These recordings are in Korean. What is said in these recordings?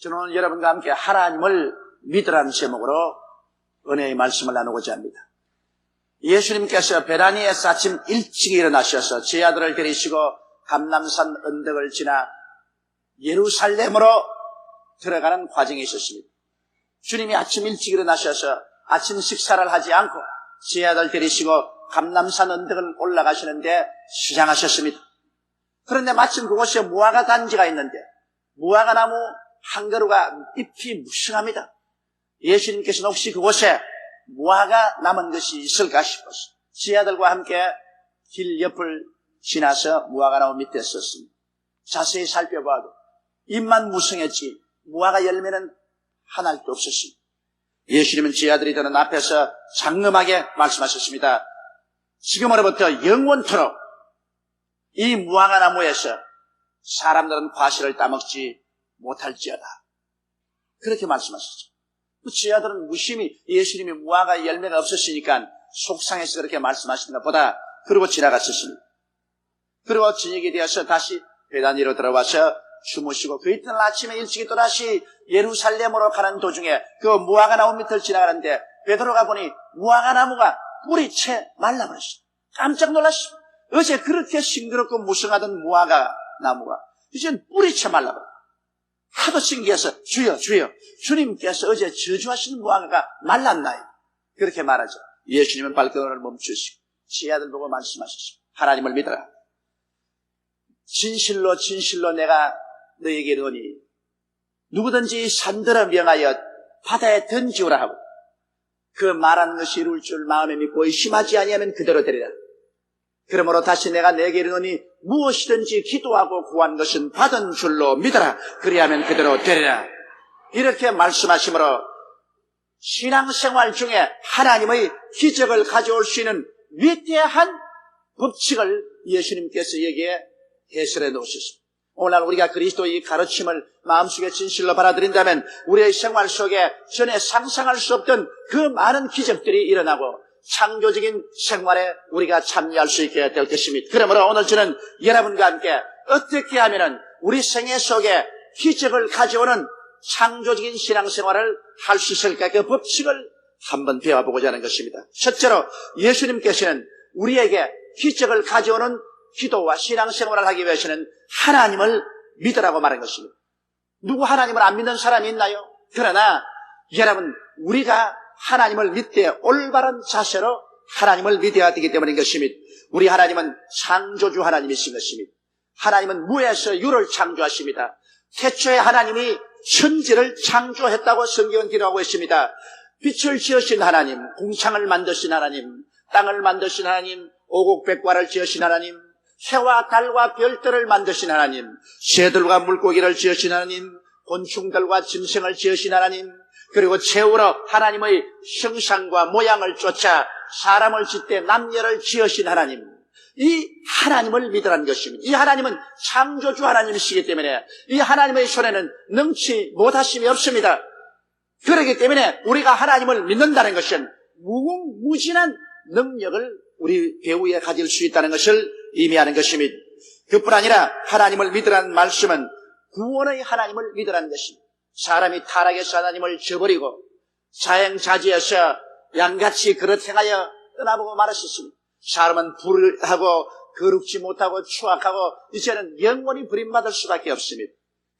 저는 오늘 여러분과 함께 하나님을 믿으라는 제목으로 은혜의 말씀을 나누고자 합니다. 예수님께서 베다니에서 아침 일찍 일어나셔서 제 아들을 데리시고 감람산 언덕을 지나 예루살렘으로 들어가는 과정이 있었습니다. 주님이 아침 일찍 일어나셔서 아침 식사를 하지 않고 제 아들 데리시고 감람산 언덕을 올라가시는데 시장하셨습니다. 그런데 마침 그곳에 무화과 단지가 있는데 무화과 나무 한 그루가 잎이 무성합니다. 예수님께서는 혹시 그곳에 무화과 남은 것이 있을까 싶어서 제 아들과 함께 길 옆을 지나서 무화과 나무 밑에 섰습니다. 자세히 살펴봐도 잎만 무성했지 무화과 열매는 하나도 없었습니다. 예수님은 제 아들이 되는 앞에서 장엄하게 말씀하셨습니다. 지금으로부터 영원토록 이 무화과 나무에서 사람들은 과실을 따먹지 못할지어다. 그렇게 말씀하셨죠. 제 아들은 무심히 예수님이 무화과 열매가 없었으니까 속상해서 그렇게 말씀하시는 것보다 그러고 지나갔었습니다. 그리고 저녁이 되어서 다시 베다니로 들어와서 주무시고 그 이튿날 아침에 일찍이 또다시 예루살렘으로 가는 도중에 그 무화과 나무 밑을 지나가는데 베드로가 보니 무화과 나무가 뿌리채 말라버렸어요. 깜짝 놀랐습니다. 어제 그렇게 싱그럽고 무성하던 무화과 나무가 이제는 뿌리채 말라버렸어요. 하도 신기해서 주여 주님께서 어제 저주하시는 무화과가 말랐나요? 그렇게 말하죠. 예수님은 발걸음을 멈추시고 제 아들 보고 말씀하셨습니다. 하나님을 믿어라. 진실로 내가 너에게 이르노니 누구든지 산들어 명하여 바다에 던지오라 하고 그 말하는 것이 이룰 줄 마음에 믿고 의심하지 아니하면 그대로 되리라. 그러므로 다시 내가 내게 이르노니 무엇이든지 기도하고 구한 것은 받은 줄로 믿어라. 그리하면 그대로 되리라. 이렇게 말씀하시므로 신앙생활 중에 하나님의 기적을 가져올 수 있는 위대한 법칙을 예수님께서 여기에 해설해 놓으셨습니다. 오늘날 우리가 그리스도의 가르침을 마음속에 진실로 받아들인다면 우리의 생활 속에 전에 상상할 수 없던 그 많은 기적들이 일어나고 창조적인 생활에 우리가 참여할 수 있게 될 것입니다. 그러므로 오늘 저는 여러분과 함께 어떻게 하면 우리 생애 속에 기적을 가져오는 창조적인 신앙생활을 할 수 있을까 그 법칙을 한번 배워보고자 하는 것입니다. 첫째로 예수님께서는 우리에게 기적을 가져오는 기도와 신앙생활을 하기 위해서는 하나님을 믿으라고 말한 것입니다. 누구 하나님을 안 믿는 사람이 있나요? 그러나 여러분 우리가 하나님을 믿되 올바른 자세로 하나님을 믿어야 되기 때문인 것입니다. 우리 하나님은 창조주 하나님이신 것입니다. 하나님은 무에서 유를 창조하십니다. 태초에 하나님이 천지를 창조했다고 성경은 기록하고 있습니다. 빛을 지으신 하나님, 공창을 만드신 하나님, 땅을 만드신 하나님, 오곡백과를 지으신 하나님, 해와 달과 별들을 만드신 하나님, 새들과 물고기를 지으신 하나님, 곤충들과 짐승을 지으신 하나님, 그리고 최후로 하나님의 형상과 모양을 쫓아 사람을 짓되 남녀를 지으신 하나님, 이 하나님을 믿으라는 것입니다. 이 하나님은 창조주 하나님이시기 때문에 이 하나님의 손에는 능치 못하심이 없습니다. 그렇기 때문에 우리가 하나님을 믿는다는 것은 무궁무진한 능력을 우리 배후에 가질 수 있다는 것을 의미하는 것입니다. 그뿐 아니라 하나님을 믿으라는 말씀은 구원의 하나님을 믿으라는 것입니다. 사람이 타락해서 하나님을 저버리고 자행자지해서 양같이 그릇 행하여 떠나보고 말았었습니다. 사람은 불하고 거룩지 못하고 추악하고 이제는 영원히 버림받을 수밖에 없습니다.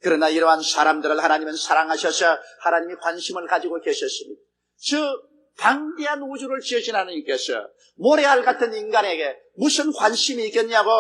그러나 이러한 사람들을 하나님은 사랑하셔서 하나님이 관심을 가지고 계셨습니다. 저 방대한 우주를 지으신 하나님께서 모래알 같은 인간에게 무슨 관심이 있겠냐고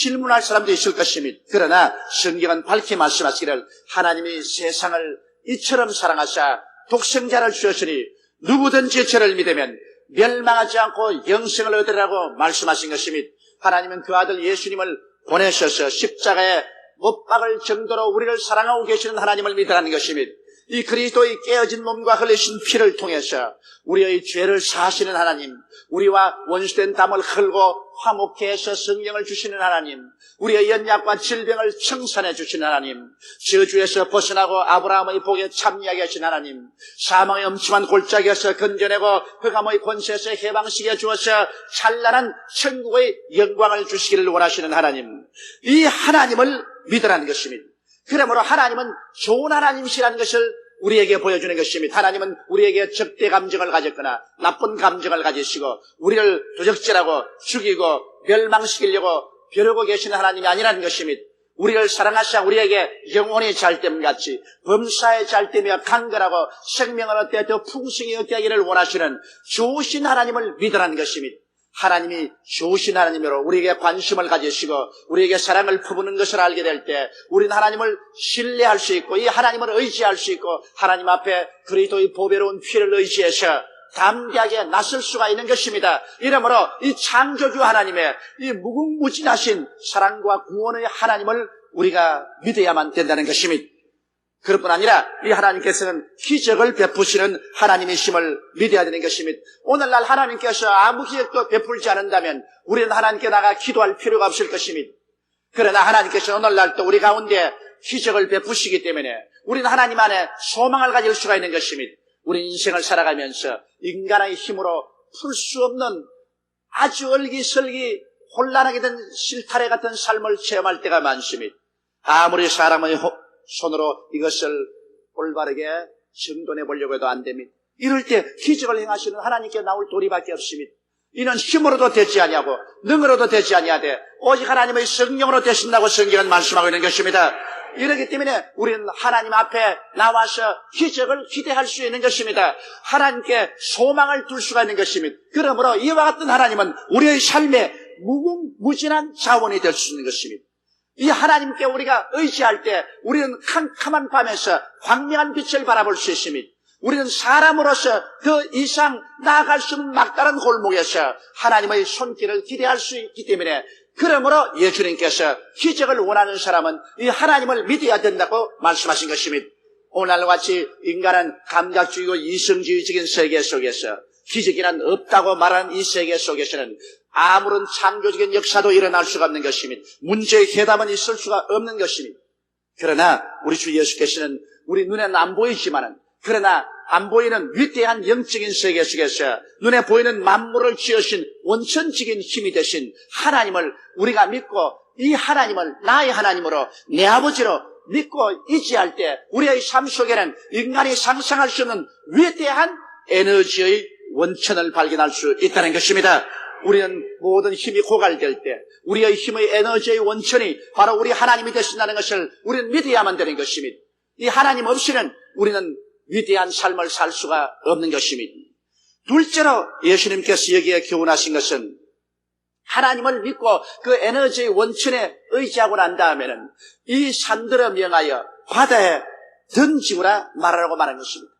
질문할 사람도 있을 것입니다. 그러나 성경은 밝히 말씀하시기를 하나님이 세상을 이처럼 사랑하사 독생자를 주셨으니 누구든지 저를 믿으면 멸망하지 않고 영생을 얻으라고 말씀하신 것입니다. 하나님은 그 아들 예수님을 보내셔서 십자가에 못 박을 정도로 우리를 사랑하고 계시는 하나님을 믿으라는 것입니다. 이 그리스도의 깨어진 몸과 흘리신 피를 통해서 우리의 죄를 사하시는 하나님, 우리와 원수된 담을 흘고 화목케 해서 성령을 주시는 하나님, 우리의 연약과 질병을 청산해 주시는 하나님, 저주에서 벗어나고 아브라함의 복에 참여하게 하신 하나님, 사망의 엄침한 골짜기에서 건져내고 흑암의 권세에서 해방시켜 주어서 찬란한 천국의 영광을 주시기를 원하시는 하나님, 이 하나님을 믿으라는 것입니다. 그러므로 하나님은 좋은 하나님이시라는 것을 우리에게 보여주는 것입니다. 하나님은 우리에게 적대 감정을 가졌거나 나쁜 감정을 가지시고 우리를 도적질하고 죽이고 멸망시키려고 벼르고 계시는 하나님이 아니라는 것입니다. 우리를 사랑하시아 우리에게 영혼이 잘됨 같이 범사에 잘되며 강건하고 생명을 얻되 더 풍성히 얻게 하기를 원하시는 좋으신 하나님을 믿으라는 것입니다. 하나님이 좋으신 하나님으로 우리에게 관심을 가지시고 우리에게 사랑을 퍼부는 것을 알게 될 때 우리는 하나님을 신뢰할 수 있고 이 하나님을 의지할 수 있고 하나님 앞에 그리스도의 보배로운 피를 의지해서 담대하게 나설 수가 있는 것입니다. 이러므로 이 창조주 하나님의 이 무궁무진하신 사랑과 구원의 하나님을 우리가 믿어야만 된다는 것입니다. 그뿐 아니라 이 하나님께서는 기적을 베푸시는 하나님이심을 믿어야 되는 것입니다. 오늘날 하나님께서 아무 기적도 베풀지 않는다면 우리는 하나님께 나가 기도할 필요가 없을 것입니다. 그러나 하나님께서 오늘날 또 우리 가운데 기적을 베푸시기 때문에 우리는 하나님 안에 소망을 가질 수가 있는 것입니다. 우리 인생을 살아가면서 인간의 힘으로 풀 수 없는 아주 얼기설기 혼란하게 된 실타래 같은 삶을 체험할 때가 많습니다. 아무리 사람의 손으로 이것을 올바르게 정돈해 보려고 해도 안 됩니다. 이럴 때 기적을 행하시는 하나님께 나올 도리밖에 없습니다. 이는 힘으로도 되지 아니하고 능으로도 되지 아니하되 오직 하나님의 성령으로 되신다고 성경은 말씀하고 있는 것입니다. 이렇기 때문에 우리는 하나님 앞에 나와서 기적을 기대할 수 있는 것입니다. 하나님께 소망을 둘 수가 있는 것입니다. 그러므로 이와 같은 하나님은 우리의 삶에 무궁무진한 자원이 될 수 있는 것입니다. 이 하나님께 우리가 의지할 때 우리는 캄캄한 밤에서 광명한 빛을 바라볼 수 있습니다. 우리는 사람으로서 그 이상 나아갈 수 없는 막다른 골목에서 하나님의 손길을 기대할 수 있기 때문에 그러므로 예수님께서 기적을 원하는 사람은 이 하나님을 믿어야 된다고 말씀하신 것입니다. 오늘날 같이 인간은 감각주의고 이성주의적인 세계 속에서 기적이란 없다고 말하는 이 세계 속에서는 아무런 창조적인 역사도 일어날 수가 없는 것입니다. 문제의 해답은 있을 수가 없는 것입니다. 그러나 우리 주 예수께서는 우리 눈에는 안 보이지만은 그러나 안 보이는 위대한 영적인 세계 속에서 눈에 보이는 만물을 지으신 원천적인 힘이 되신 하나님을 우리가 믿고 이 하나님을 나의 하나님으로 내 아버지로 믿고 의지할 때 우리의 삶 속에는 인간이 상상할 수 없는 위대한 에너지의 원천을 발견할 수 있다는 것입니다. 우리는 모든 힘이 고갈될 때 우리의 힘의 에너지의 원천이 바로 우리 하나님이 되신다는 것을 우리는 믿어야만 되는 것입니다. 이 하나님 없이는 우리는 위대한 삶을 살 수가 없는 것입니다. 둘째로 예수님께서 여기에 교훈하신 것은 하나님을 믿고 그 에너지의 원천에 의지하고 난 다음에는 이 산들을 명하여 바다에 던지고라 말하라고 말한 것입니다.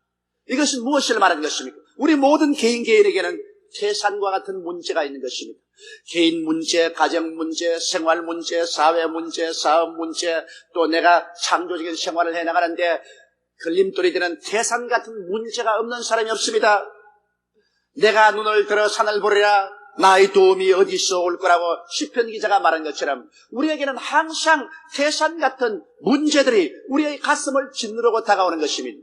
이것은 무엇을 말하는 것입니까? 우리 모든 개인에게는 태산과 같은 문제가 있는 것입니다. 개인 문제, 가정 문제, 생활 문제, 사회 문제, 사업 문제, 또 내가 창조적인 생활을 해나가는데 걸림돌이 되는 태산 같은 문제가 없는 사람이 없습니다. 내가 눈을 들어 산을 보리라 나의 도움이 어디서 올 거라고 시편 기자가 말한 것처럼 우리에게는 항상 태산 같은 문제들이 우리의 가슴을 짓누르고 다가오는 것입니다.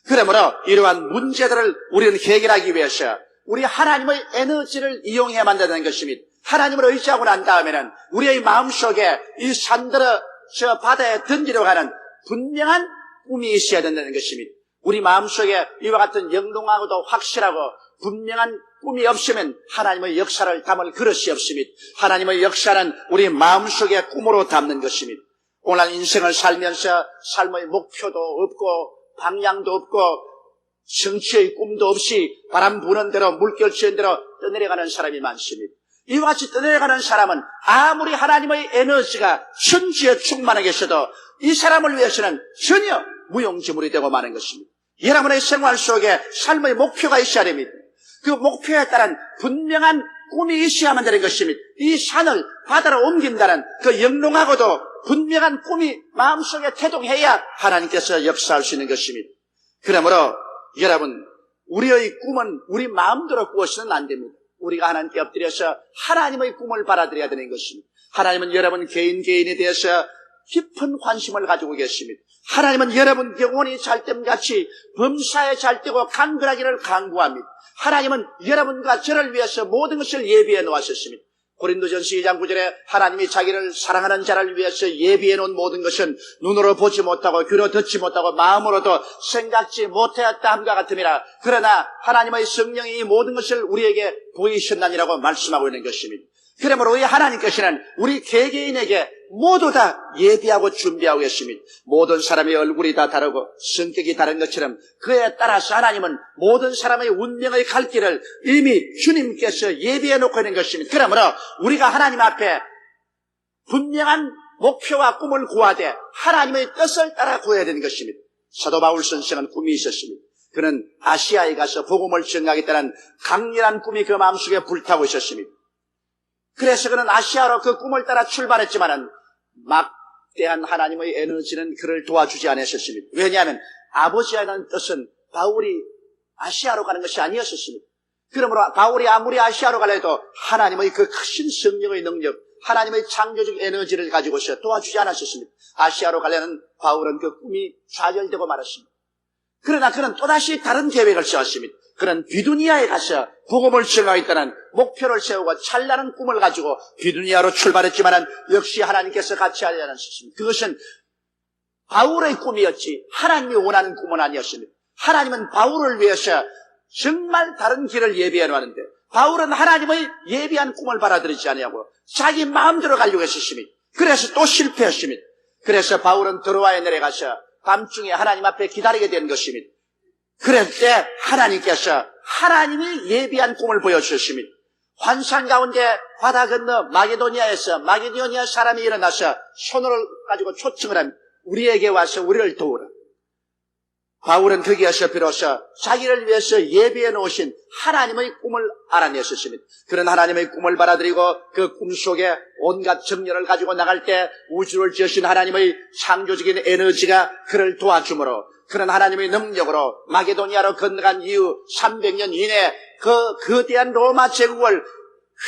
그러므로 이러한 문제들을 우리는 해결하기 위해서 우리 하나님의 에너지를 이용해야만 된다는 것입니다. 하나님을 의지하고 난 다음에는 우리의 마음속에 이 산들어 저 바다에 던지려고 하는 분명한 꿈이 있어야 된다는 것입니다. 우리 마음속에 이와 같은 영롱하고도 확실하고 분명한 꿈이 없으면 하나님의 역사를 담을 그릇이 없습니다. 하나님의 역사는 우리 마음속에 꿈으로 담는 것입니다. 오늘 인생을 살면서 삶의 목표도 없고 방향도 없고 성취의 꿈도 없이 바람 부는 대로 물결 치는 대로 떠내려가는 사람이 많습니다. 이와 같이 떠내려가는 사람은 아무리 하나님의 에너지가 천지에 충만하게 계셔도 이 사람을 위해서는 전혀 무용지물이 되고 마는 것입니다. 여러분의 생활 속에 삶의 목표가 있어야 됩니다. 그 목표에 따른 분명한 꿈이 있어야만 되는 것입니다. 이 산을 바다로 옮긴다는 그 영롱하고도 분명한 꿈이 마음속에 태동해야 하나님께서 역사할 수 있는 것입니다. 그러므로 여러분, 우리의 꿈은 우리 마음대로 꾸어서는 안 됩니다. 우리가 하나님께 엎드려서 하나님의 꿈을 받아들여야 되는 것입니다. 하나님은 여러분 개인에 대해서 깊은 관심을 가지고 계십니다. 하나님은 여러분 영혼이 잘됨같이 범사에 잘되고 강건하기를 간구합니다. 하나님은 여러분과 저를 위해서 모든 것을 예비해 놓으셨습니다. 고린도전서 2장 9절에 하나님이 자기를 사랑하는 자를 위해서 예비해 놓은 모든 것은 눈으로 보지 못하고 귀로 듣지 못하고 마음으로도 생각지 못하였다 함과 같음이라. 그러나 하나님의 성령이 이 모든 것을 우리에게 보이셨나니라고 말씀하고 있는 것입니다. 그러므로 우리 하나님께서는 우리 개개인에게 모두 다 예비하고 준비하고 계십니다. 모든 사람의 얼굴이 다 다르고 성격이 다른 것처럼 그에 따라서 하나님은 모든 사람의 운명의 갈 길을 이미 주님께서 예비해 놓고 있는 것입니다. 그러므로 우리가 하나님 앞에 분명한 목표와 꿈을 구하되 하나님의 뜻을 따라 구해야 되는 것입니다. 사도 바울 선생은 꿈이 있었습니다. 그는 아시아에 가서 복음을 전하겠다는 강렬한 꿈이 그 마음속에 불타고 있었습니다. 그래서 그는 아시아로 그 꿈을 따라 출발했지만은 막대한 하나님의 에너지는 그를 도와주지 않았었습니다. 왜냐하면 아버지에 대한 뜻은 바울이 아시아로 가는 것이 아니었었습니다. 그러므로 바울이 아무리 아시아로 가려도 하나님의 그 크신 성령의 능력, 하나님의 창조적 에너지를 가지고서 도와주지 않았었습니다. 아시아로 가려는 바울은 그 꿈이 좌절되고 말았습니다. 그러나 그는 또다시 다른 계획을 세웠습니다. 그는 비두니아에 가서 복음을 전하겠다는 목표를 세우고 찬란한 꿈을 가지고 비두니아로 출발했지만 역시 하나님께서 같이 하지 않으셨습니다. 그것은 바울의 꿈이었지 하나님이 원하는 꿈은 아니었습니다. 하나님은 바울을 위해서 정말 다른 길을 예비해 놨는데 바울은 하나님의 예비한 꿈을 받아들이지 아니하고 자기 마음대로 가려고 했었습니다. 그래서 또 실패했습니다. 그래서 바울은 드로아에 내려가서 밤중에 하나님 앞에 기다리게 된 것입니다. 그럴 때 하나님께서 하나님이 예비한 꿈을 보여주셨습니다. 환상 가운데 바다 건너 마게도니아에서 마게도니아 사람이 일어나서 손을 가지고 초청을 합니다. 우리에게 와서 우리를 도우라. 바울은 거기에서 비로소 자기를 위해서 예비해 놓으신 하나님의 꿈을 알아냈었습니다. 그런 하나님의 꿈을 받아들이고 그 꿈 속에 온갖 정열을 가지고 나갈 때 우주를 지으신 하나님의 창조적인 에너지가 그를 도와주므로 그런 하나님의 능력으로 마게도니아로 건너간 이후 300년 이내에 그 거대한 로마 제국을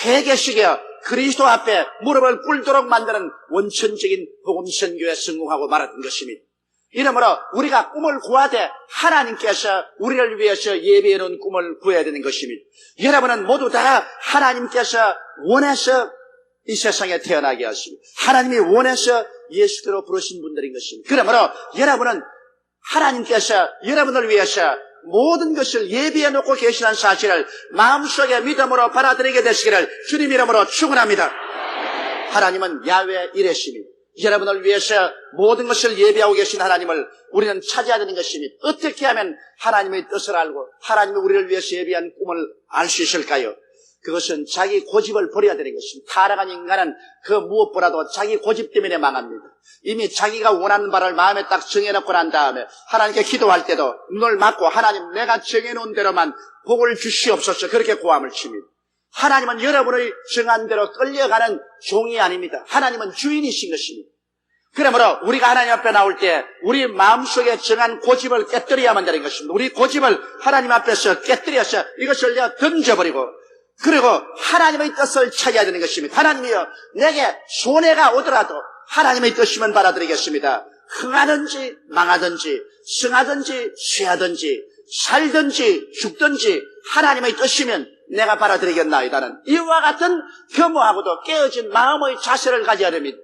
회개시켜 그리스도 앞에 무릎을 꿇도록 만드는 원천적인 복음 선교에 성공하고 말았던 것입니다. 이러므로 우리가 꿈을 구하되 하나님께서 우리를 위해서 예비해 놓은 꿈을 구해야 되는 것입니다. 여러분은 모두 다 하나님께서 원해서 이 세상에 태어나게 하시고 하나님이 원해서 예수께로 부르신 분들인 것입니다. 그러므로 여러분은 하나님께서 여러분을 위해서 모든 것을 예비해 놓고 계시는 사실을 마음속에 믿음으로 받아들이게 되시기를 주님 이름으로 축원합니다. 하나님은 야훼 이레십니다. 여러분을 위해서 모든 것을 예비하고 계신 하나님을 우리는 찾아야 되는 것입니다. 어떻게 하면 하나님의 뜻을 알고 하나님이 우리를 위해서 예비한 꿈을 알 수 있을까요? 그것은 자기 고집을 버려야 되는 것입니다. 타락한 인간은 그 무엇보다도 자기 고집 때문에 망합니다. 이미 자기가 원하는 바를 마음에 딱 정해놓고 난 다음에 하나님께 기도할 때도 눈을 막고 하나님 내가 정해놓은 대로만 복을 주시옵소서 그렇게 고함을 칩니다. 하나님은 여러분의 정한 대로 끌려가는 종이 아닙니다. 하나님은 주인이신 것입니다. 그러므로 우리가 하나님 앞에 나올 때 우리 마음속에 정한 고집을 깨뜨려야만 되는 것입니다. 우리 고집을 하나님 앞에서 깨뜨려서 이것을 내가 던져버리고 그리고 하나님의 뜻을 찾아야 되는 것입니다. 하나님이여 내게 손해가 오더라도 하나님의 뜻이면 받아들이겠습니다. 흥하든지 망하든지 승하든지 쇠하든지 살든지 죽든지 하나님의 뜻이면 내가 받아들이겠나이다는 이와 같은 겸허하고도 깨어진 마음의 자세를 가져야 됩니다.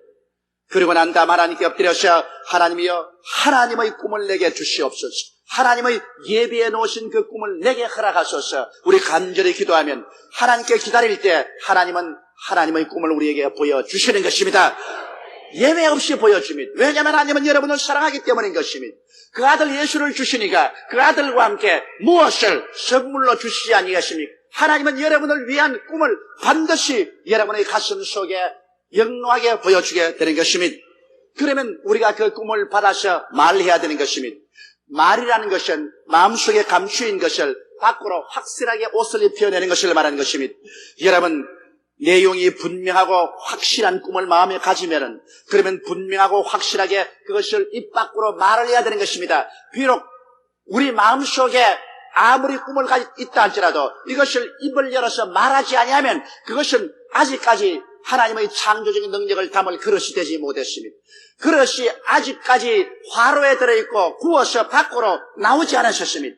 그리고 난 다음 하나님께 엎드려서 하나님이여 하나님의 꿈을 내게 주시옵소서. 하나님의 예비해 놓으신 그 꿈을 내게 허락하소서. 우리 간절히 기도하면 하나님께 기다릴 때 하나님은 하나님의 꿈을 우리에게 보여주시는 것입니다. 예외 없이 보여줍니다. 왜냐하면 하나님은 여러분을 사랑하기 때문인 것입니다. 그 아들 예수를 주시니까 그 아들과 함께 무엇을 선물로 주시지 아니하십니까? 하나님은 여러분을 위한 꿈을 반드시 여러분의 가슴 속에 영롱하게 보여주게 되는 것입니다. 그러면 우리가 그 꿈을 받아서 말해야 되는 것입니다. 말이라는 것은 마음속에 감추인 것을 밖으로 확실하게 옷을 입혀내는 것을 말하는 것입니다. 여러분 내용이 분명하고 확실한 꿈을 마음에 가지면은 그러면 분명하고 확실하게 그것을 입 밖으로 말을 해야 되는 것입니다. 비록 우리 마음속에 아무리 꿈을 가지고 있다 할지라도 이것을 입을 열어서 말하지 아니하면 그것은 아직까지 하나님의 창조적인 능력을 담을 그릇이 되지 못했습니다. 그릇이 아직까지 화로에 들어있고 구워서 밖으로 나오지 않으셨습니다.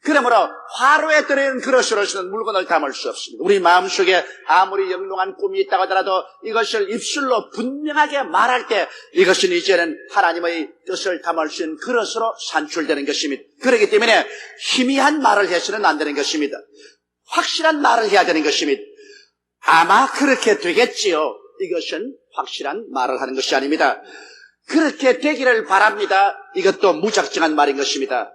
그러므로 화로에 들어있는 그릇으로서는 물건을 담을 수 없습니다. 우리 마음속에 아무리 영롱한 꿈이 있다고 하더라도 이것을 입술로 분명하게 말할 때 이것은 이제는 하나님의 뜻을 담을 수 있는 그릇으로 산출되는 것입니다. 그렇기 때문에 희미한 말을 해서는 안 되는 것입니다. 확실한 말을 해야 되는 것입니다. 아마 그렇게 되겠지요. 이것은 확실한 말을 하는 것이 아닙니다. 그렇게 되기를 바랍니다. 이것도 무작정한 말인 것입니다.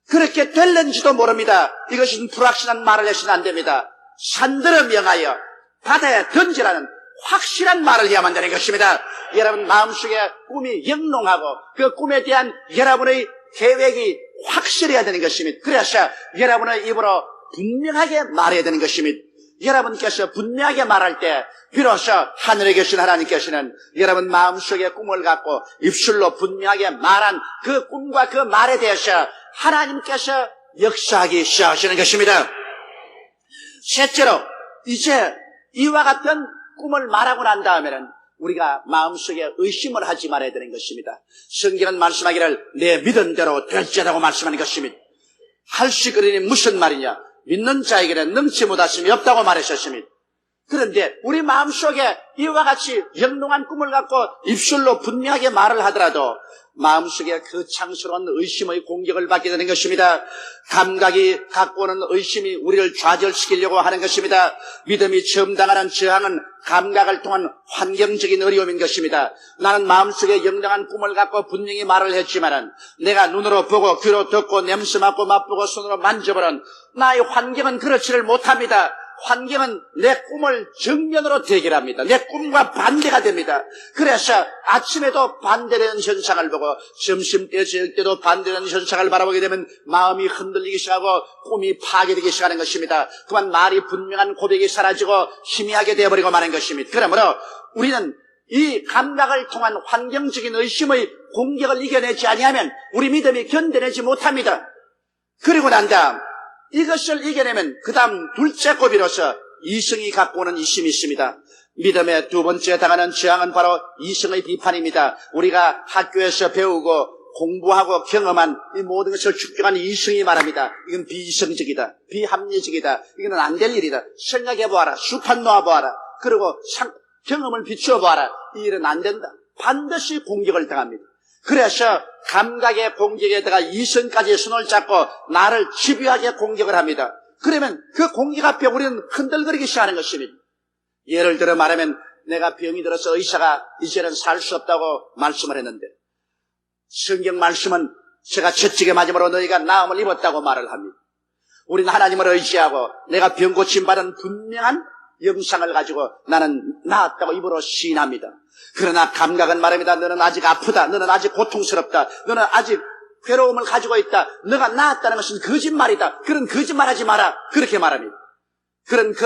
그렇게 될는지도 모릅니다. 이것은 불확실한 말을 해서는 안 됩니다. 산들어 명하여 바다에 던지라는 확실한 말을 해야만 되는 것입니다. 여러분 마음속에 꿈이 영롱하고 그 꿈에 대한 여러분의 계획이 확실해야 되는 것입니다. 그래서 여러분의 입으로 분명하게 말해야 되는 것입니다. 여러분께서 분명하게 말할 때 비로소 하늘에 계신 하나님께서는 여러분 마음속에 꿈을 갖고 입술로 분명하게 말한 그 꿈과 그 말에 대해서 하나님께서 역사하기 시작하시는 것입니다. 셋째로 이제 이와 같은 꿈을 말하고 난 다음에는 우리가 마음속에 의심을 하지 말아야 되는 것입니다. 성경은 말씀하기를 내 믿은 대로 될지라고 말씀하는 것입니다. 할 수 있거니 무슨 말이냐? 믿는 자에게는 능치 못하심이 없다고 말하셨습니다. 그런데 우리 마음속에 이와 같이 영롱한 꿈을 갖고 입술로 분명하게 말을 하더라도 마음속에 그 창스러운 의심의 공격을 받게 되는 것입니다. 감각이 갖고 오는 의심이 우리를 좌절시키려고 하는 것입니다. 믿음이 처음 당하는 저항은 감각을 통한 환경적인 어려움인 것입니다. 나는 마음속에 영롱한 꿈을 갖고 분명히 말을 했지만은 내가 눈으로 보고 귀로 듣고 냄새 맡고 맛보고 손으로 만져보는 나의 환경은 그렇지를 못합니다. 환경은 내 꿈을 정면으로 대결합니다. 내 꿈과 반대가 됩니다. 그래서 아침에도 반대되는 현상을 보고 점심때 저녁 때도 반대되는 현상을 바라보게 되면 마음이 흔들리기 시작하고 꿈이 파괴되기 시작하는 것입니다. 그만 말이 분명한 고백이 사라지고 희미하게 되어버리고 마는 것입니다. 그러므로 우리는 이 감각을 통한 환경적인 의심의 공격을 이겨내지 아니하면 우리 믿음이 견뎌내지 못합니다. 그리고 난 다음 이것을 이겨내면 그 다음 둘째 고비로서 이성이 갖고 오는 이심이 있습니다. 믿음의 두 번째 당하는 저항은 바로 이성의 비판입니다. 우리가 학교에서 배우고 공부하고 경험한 이 모든 것을 축적한 이성이 말합니다. 이건 비이성적이다, 비합리적이다, 이건 안 될 일이다. 생각해보아라, 수판 놓아보아라, 그리고 경험을 비추어보아라. 이 일은 안 된다. 반드시 공격을 당합니다. 그래서 감각의 공격에다가 이성까지 손을 잡고 나를 집요하게 공격을 합니다. 그러면 그 공격 앞에 우리는 흔들거리기 시작하는 것입니다. 예를 들어 말하면 내가 병이 들어서 의사가 이제는 살 수 없다고 말씀을 했는데 성경 말씀은 제가 채찍에 맞음으로 너희가 나음을 입었다고 말을 합니다. 우리는 하나님을 의지하고 내가 병 고침받은 분명한 영상을 가지고 나는 나았다고 입으로 시인합니다. 그러나 감각은 말합니다. 너는 아직 아프다. 너는 아직 고통스럽다. 너는 아직 괴로움을 가지고 있다. 너가 나았다는 것은 거짓말이다. 그런 거짓말하지 마라. 그렇게 말합니다. 그런 그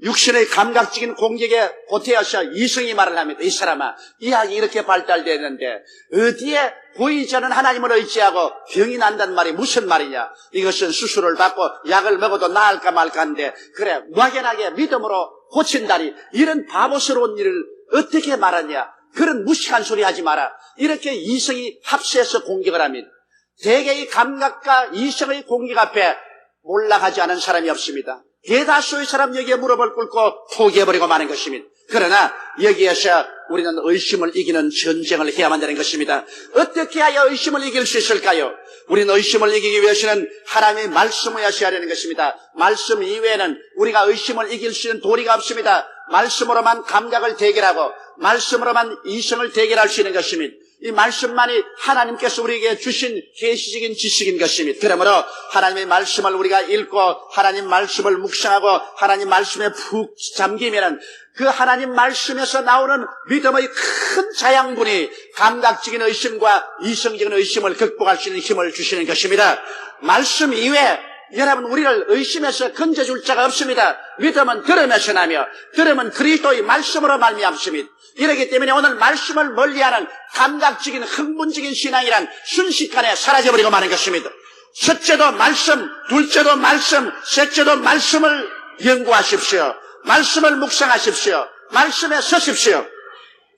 육신의 감각적인 공격에 보태어서 이성이 말을 합니다. 이 사람아, 이학이 이렇게 발달되는데 어디에 보이지 않는 하나님을 의지하고 병이 난단 말이 무슨 말이냐? 이것은 수술을 받고 약을 먹어도 나을까 말까 하는데 그래 막연하게 믿음으로 고친다니 이런 바보스러운 일을 어떻게 말하냐? 그런 무식한 소리 하지 마라. 이렇게 이성이 합세해서 공격을 합니다. 대개의 감각과 이성의 공격 앞에 올라가지 않은 사람이 없습니다. 대다수의 사람 여기에 무릎을 꿇고 포기해버리고 마는 것입니다. 그러나 여기에서 우리는 의심을 이기는 전쟁을 해야만 되는 것입니다. 어떻게 하여 의심을 이길 수 있을까요? 우리는 의심을 이기기 위해서는 하나님의 말씀을 하셔야 되는 것입니다. 말씀 이외에는 우리가 의심을 이길 수 있는 도리가 없습니다. 말씀으로만 감각을 대결하고 말씀으로만 이성을 대결할 수 있는 것입니다. 이 말씀만이 하나님께서 우리에게 주신 계시적인 지식인 것입니다. 그러므로 하나님의 말씀을 우리가 읽고 하나님 말씀을 묵상하고 하나님 말씀에 푹 잠기면은 그 하나님 말씀에서 나오는 믿음의 큰 자양분이 감각적인 의심과 이성적인 의심을 극복할 수 있는 힘을 주시는 것입니다. 말씀 이외에 여러분 우리를 의심해서 건져줄 자가 없습니다. 믿음은 들음에서 나며 들음은 그리스도의 말씀으로 말미암습니다. 이렇기 때문에 오늘 말씀을 멀리하는 감각적인 흥분적인 신앙이란 순식간에 사라져버리고 마는 것입니다. 첫째도 말씀, 둘째도 말씀, 셋째도 말씀을 연구하십시오. 말씀을 묵상하십시오. 말씀에 서십시오.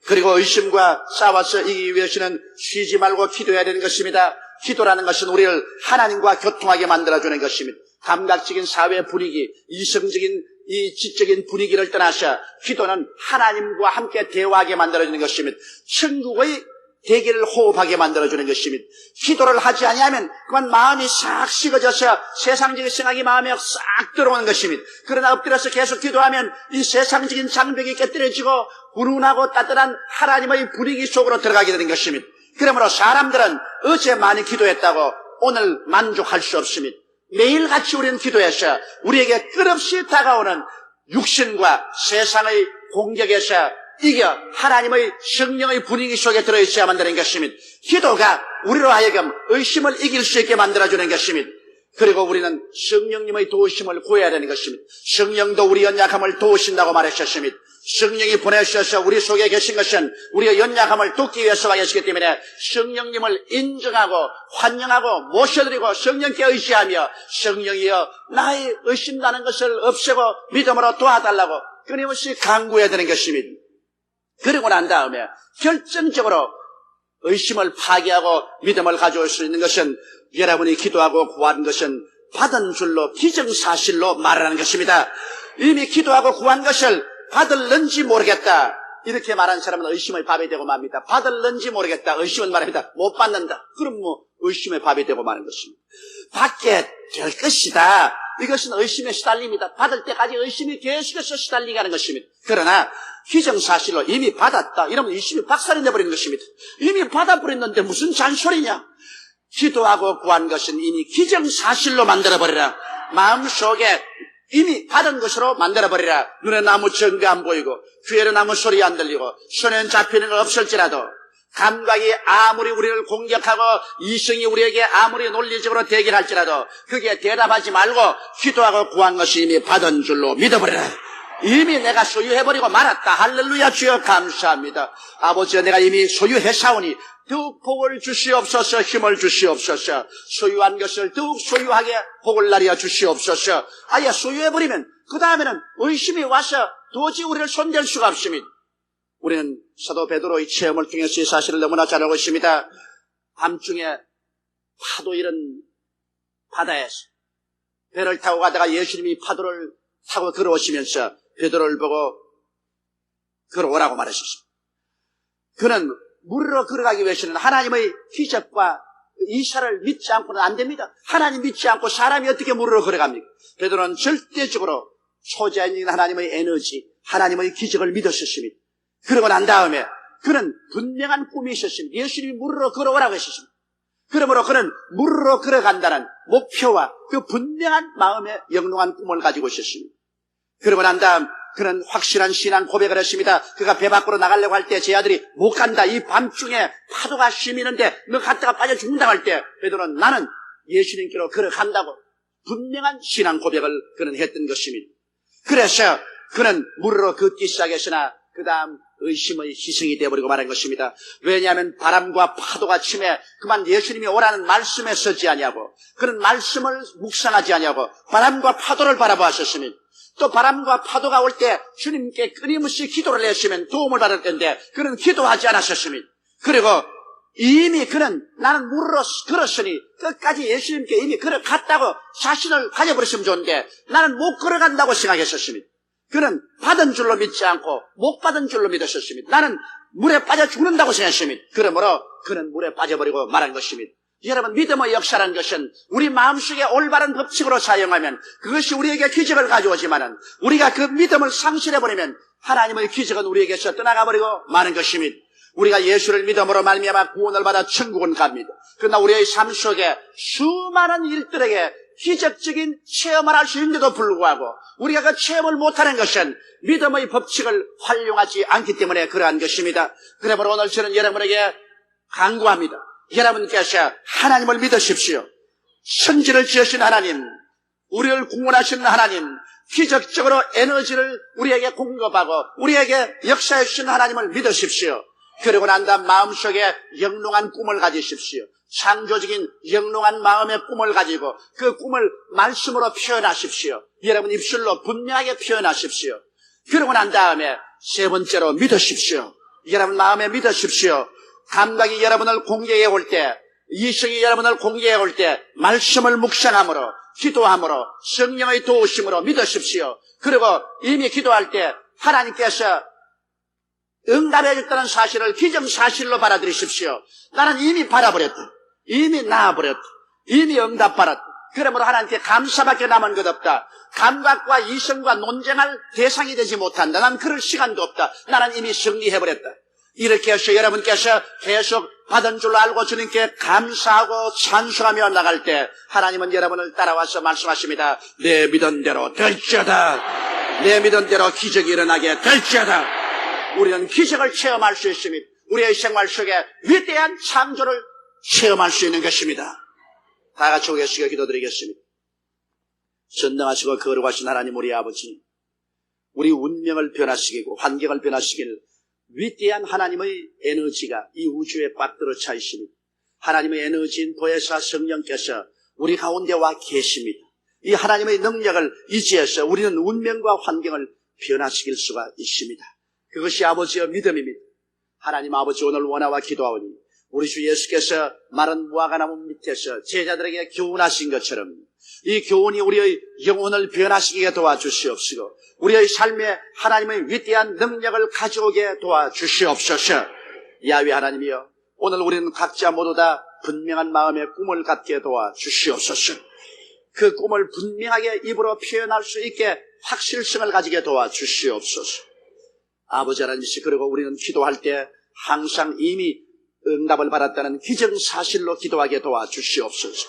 그리고 의심과 싸워서 이기기 위해서는 쉬지 말고 기도해야 되는 것입니다. 기도라는 것은 우리를 하나님과 교통하게 만들어주는 것입니다. 감각적인 사회 분위기, 이성적인 이 지적인 분위기를 떠나서 기도는 하나님과 함께 대화하게 만들어주는 것입니다. 천국의 대기를 호흡하게 만들어주는 것입니다. 기도를 하지 아니하면 그만 마음이 싹 식어져서 세상적인 생각이 마음에 싹 들어오는 것입니다. 그러나 엎드려서 계속 기도하면 이 세상적인 장벽이 깨뜨려지고 훈훈하고 따뜻한 하나님의 분위기 속으로 들어가게 되는 것입니다. 그러므로 사람들은 어제 많이 기도했다고 오늘 만족할 수 없습니다. 매일같이 우리는 기도해서 우리에게 끝없이 다가오는 육신과 세상의 공격에서 이겨 하나님의 성령의 분위기 속에 들어있어야만 되는 것입니다. 기도가 우리로 하여금 의심을 이길 수 있게 만들어주는 것입니다. 그리고 우리는 성령님의 도우심을 구해야 되는 것입니다. 성령도 우리 연약함을 도우신다고 말하셨습니다. 성령이 보내주셔서 우리 속에 계신 것은 우리의 연약함을 돕기 위해서 와 계시기 때문에 성령님을 인정하고 환영하고 모셔드리고 성령께 의지하며 성령이여 나의 의심나는 것을 없애고 믿음으로 도와달라고 끊임없이 간구해야 되는 것입니다. 그리고 난 다음에 결정적으로 의심을 파괴하고 믿음을 가져올 수 있는 것은 여러분이 기도하고 구한 것은 받은 줄로 기정사실로 말하는 것입니다. 이미 기도하고 구한 것을 받을는지 모르겠다 이렇게 말하는 사람은 의심의 밥이 되고 맙니다. 받을는지 모르겠다 의심은 말합니다. 못 받는다. 그럼 의심의 밥이 되고 마는 것입니다. 받게 될 것이다. 이것은 의심에 시달립니다. 받을 때까지 의심이 계속해서 시달리게 하는 것입니다. 그러나 기정사실로 이미 받았다 이러면 의심이 박살이 내버리는 것입니다. 이미 받아버렸는데 무슨 잔소리냐. 기도하고 구한 것은 이미 기정사실로 만들어버리라. 마음속에 이미 받은 것으로 만들어버리라. 눈에 아무 증거 안 보이고 귀에는 아무 소리 안 들리고 손에는 잡히는 거 없을지라도 감각이 아무리 우리를 공격하고 이성이 우리에게 아무리 논리적으로 대결할지라도 그게 대답하지 말고 기도하고 구한 것이 이미 받은 줄로 믿어버리라. 이미 내가 소유해버리고 말았다. 할렐루야. 주여 감사합니다. 아버지여 내가 이미 소유해사오니 더욱 복을 주시옵소서. 힘을 주시옵소서. 소유한 것을 더욱 소유하게 복을 나려 주시옵소서. 아예 소유해버리면 그 다음에는 의심이 와서 도저히 우리를 손댈 수가 없습니다. 우리는 사도 베드로의 체험을 통해서 이 사실을 너무나 잘 알고 있습니다. 밤중에 파도 이런 바다에서 배를 타고 가다가 예수님이 파도를 타고 걸어오시면서 베드로를 보고 걸어오라고 말하셨습니다. 그는 물으러 걸어가기 위해서는 하나님의 기적과 이사를 믿지 않고는 안 됩니다. 하나님 믿지 않고 사람이 어떻게 물으러 걸어갑니까? 베드로는 절대적으로 초자연인 하나님의 에너지, 하나님의 기적을 믿었었습니다. 그러고 난 다음에 그는 분명한 꿈이 있었습니다. 예수님이 물으러 걸어오라고 했었습니다. 그러므로 그는 물으러 걸어간다는 목표와 그 분명한 마음의 영롱한 꿈을 가지고 있었습니다. 그러고 난 다음 그는 확실한 신앙 고백을 했습니다. 그가 배 밖으로 나가려고 할 때 제 아들이 못 간다. 이 밤중에 파도가 심히는데 너 갔다가 빠져 죽는다고 할 때 베드로는 나는 예수님께로 걸어간다고 분명한 신앙 고백을 그는 했던 것입니다. 그래서 그는 물으러 걷기 시작했으나 그 다음 의심의 희생이 되어버리고 말한 것입니다. 왜냐하면 바람과 파도가 침해 그만 예수님이 오라는 말씀에 서지 아니하고 그는 말씀을 묵상하지 아니하고 바람과 파도를 바라보았었으니 또 바람과 파도가 올 때 주님께 끊임없이 기도를 했으면 도움을 받을 텐데 그는 기도하지 않았었습니다. 그리고 이미 그는 나는 물으러 걸었으니 끝까지 예수님께 이미 걸어갔다고 자신을 가져버렸으면 좋은데 나는 못 걸어간다고 생각했었습니다. 그는 받은 줄로 믿지 않고 못 받은 줄로 믿었었습니다. 나는 물에 빠져 죽는다고 생각했습니다. 그러므로 그는 물에 빠져버리고 말한 것입니다. 여러분 믿음의 역사라는 것은 우리 마음속에 올바른 법칙으로 사용하면 그것이 우리에게 기적을 가져오지만은 우리가 그 믿음을 상실해버리면 하나님의 기적은 우리에게서 떠나가버리고 마는 것입니다. 우리가 예수를 믿음으로 말미암아 구원을 받아 천국은 갑니다. 그러나 우리의 삶 속에 수많은 일들에게 기적적인 체험을 할 수 있는데도 불구하고 우리가 그 체험을 못하는 것은 믿음의 법칙을 활용하지 않기 때문에 그러한 것입니다. 그러므로 오늘 저는 여러분에게 간구합니다. 여러분께서 하나님을 믿으십시오. 천지를 지으신 하나님, 우리를 구원하시는 하나님, 기적적으로 에너지를 우리에게 공급하고 우리에게 역사해 주신 하나님을 믿으십시오. 그리고 난 다음 마음속에 영롱한 꿈을 가지십시오. 창조적인 영롱한 마음의 꿈을 가지고 그 꿈을 말씀으로 표현하십시오. 여러분 입술로 분명하게 표현하십시오. 그러고 난 다음에 세 번째로 믿으십시오. 여러분 마음에 믿으십시오. 감각이 여러분을 공격해 올 때 이성이 여러분을 공개해 올 때 말씀을 묵상함으로, 기도함으로, 성령의 도우심으로 믿으십시오. 그리고 이미 기도할 때 하나님께서 응답해 줬다는 사실을 기정사실로 받아들이십시오. 나는 이미 받아버렸다. 이미 나아버렸다. 이미 응답받았다. 그러므로 하나님께 감사밖에 남은 것 없다. 감각과 이성과 논쟁할 대상이 되지 못한다. 난 그럴 시간도 없다. 나는 이미 승리해버렸다. 이렇게 해서 여러분께서 계속 받은 줄 알고 주님께 감사하고 찬송하며 나갈 때 하나님은 여러분을 따라와서 말씀하십니다. 내 믿은 대로 될지어다. 내 믿은 대로 기적이 일어나게 될지어다. 우리는 기적을 체험할 수 있습니다. 우리의 생활 속에 위대한 창조를 체험할 수 있는 것입니다. 다 같이 오겠습니다. 기도드리겠습니다. 전능하시고 거룩하신 하나님 우리 아버지, 우리 운명을 변화시키고 환경을 변화시킬 위대한 하나님의 에너지가 이 우주에 빠뜨려 차 있습니다. 하나님의 에너지인 보혜사 성령께서 우리 가운데 와 계십니다. 이 하나님의 능력을 의지해서 우리는 운명과 환경을 변화시킬 수가 있습니다. 그것이 아버지의 믿음입니다. 하나님 아버지, 오늘 원하와 기도하오니 우리 주 예수께서 마른 무화과나무 밑에서 제자들에게 교훈하신 것처럼 이 교훈이 우리의 영혼을 변화시키게 도와주시옵시고 우리의 삶에 하나님의 위대한 능력을 가져오게 도와주시옵소서. 야훼 하나님이여, 오늘 우리는 각자 모두 다 분명한 마음의 꿈을 갖게 도와주시옵소서. 그 꿈을 분명하게 입으로 표현할 수 있게 확실성을 가지게 도와주시옵소서. 아버지 하나님이시, 그리고 우리는 기도할 때 항상 이미 응답을 받았다는 기정사실로 기도하게 도와주시옵소서.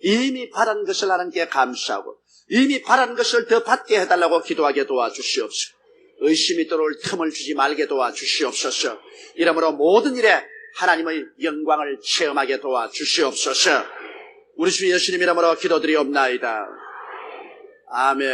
이미 바란 것을 하나님께 감사하고 이미 바란 것을 더 받게 해달라고 기도하게 도와주시옵소서. 의심이 들어올 틈을 주지 말게 도와주시옵소서. 이러므로 모든 일에 하나님의 영광을 체험하게 도와주시옵소서. 우리 주 예수님 이름으로 기도드리옵나이다. 아멘.